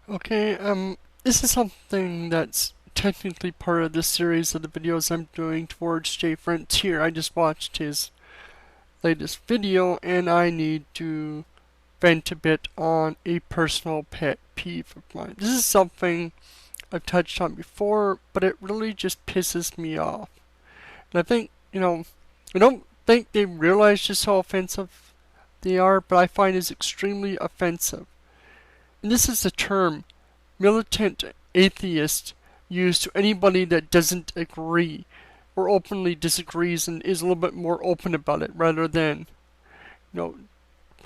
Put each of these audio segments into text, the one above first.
Okay, this is something that's technically part of this series of the videos I'm doing towards Jay Frontier. I just watched his latest video and I need to vent a bit on a personal pet peeve of mine. This is something I've touched on before, but it really just pisses me off. And I think, I don't think they realize just how offensive they are, but I find it's extremely offensive. And this is the term militant atheist used to anybody that doesn't agree or openly disagrees and is a little bit more open about it rather than, you know,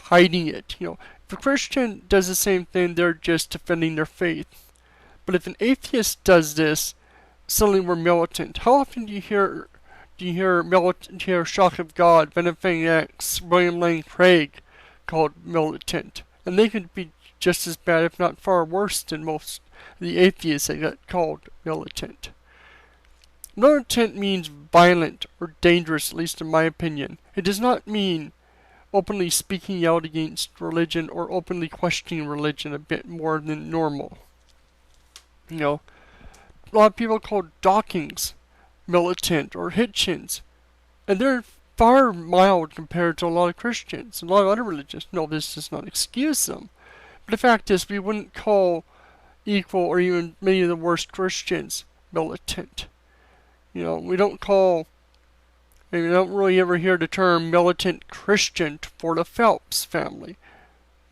hiding it. If a Christian does the same thing, they're just defending their faith. But if an atheist does this, suddenly we're militant. How often do you hear Shock of God, Benefing X, William Lane Craig called militant? And they could be just as bad, if not far worse, than most of the atheists that get called militant. Militant means violent or dangerous, at least in my opinion. It does not mean openly speaking out against religion or openly questioning religion a bit more than normal. A lot of people call Dawkins militant or Hitchens, and they're far mild compared to a lot of Christians and a lot of other religions. No, this does not excuse them. But the fact is, we wouldn't call equal or even many of the worst Christians militant. We don't really ever hear the term militant Christian for the Phelps family.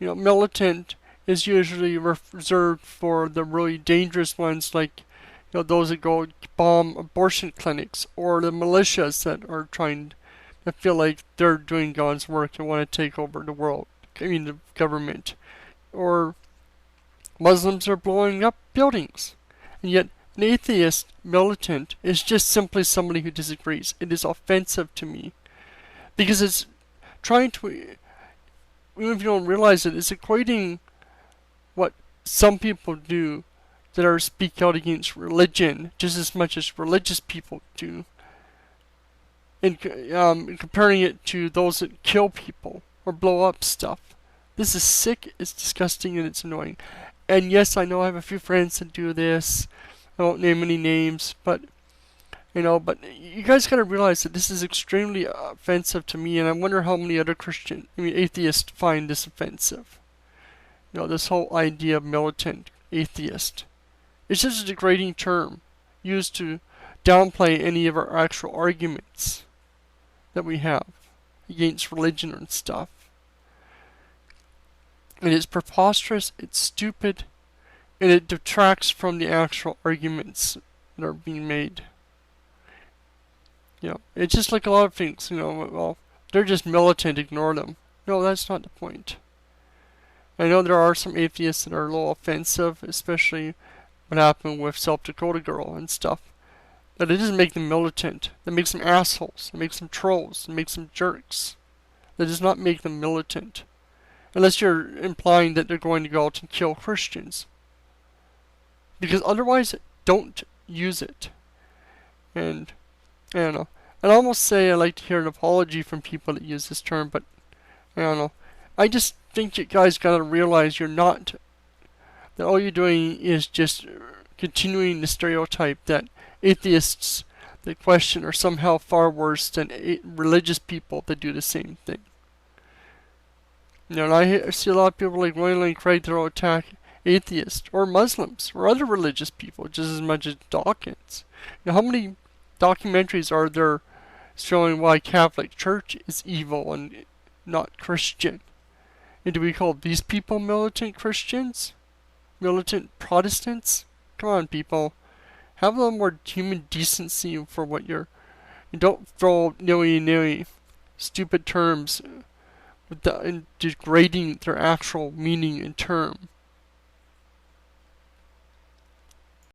Militant is usually reserved for the really dangerous ones, like those that go bomb abortion clinics, or the militias that are trying to feel like they're doing God's work and want to take over the world. The government. Or Muslims are blowing up buildings. And yet, an atheist militant is just simply somebody who disagrees. It is offensive to me. Because it's trying to, even if you don't realize it, it's equating what some people do that are speak out against religion just as much as religious people do. And comparing it to those that kill people or blow up stuff. This is sick, it's disgusting, and it's annoying. And yes, I know I have a few friends that do this. I won't name any names, but you guys gotta realize that this is extremely offensive to me, and I wonder how many other atheists find this offensive. This whole idea of militant atheist. It's just a degrading term used to downplay any of our actual arguments that we have against religion and stuff. And it's preposterous, it's stupid, and it detracts from the actual arguments that are being made. It's just like a lot of things, they're just militant, ignore them. No, that's not the point. I know there are some atheists that are a little offensive, especially what happened with South Dakota Girl and stuff. But it doesn't make them militant. That makes them assholes. It makes them trolls. It makes them jerks. That does not make them militant. Unless you're implying that they're going to go out and kill Christians. Because otherwise, don't use it. And, I don't know. I'd almost say I'd like to hear an apology from people that use this term, but I don't know. I just think you guys gotta realize that all you're doing is just continuing the stereotype that atheists that question are somehow far worse than religious people that do the same thing. And I see a lot of people like William Lane Craig that will attack atheists or Muslims or other religious people just as much as Dawkins. How many documentaries are there showing why Catholic Church is evil and not Christian? And do we call these people militant Christians? Militant Protestants? Come on, people. Have a little more human decency for what you're... And don't throw nilly-nilly stupid terms and degrading their actual meaning and term.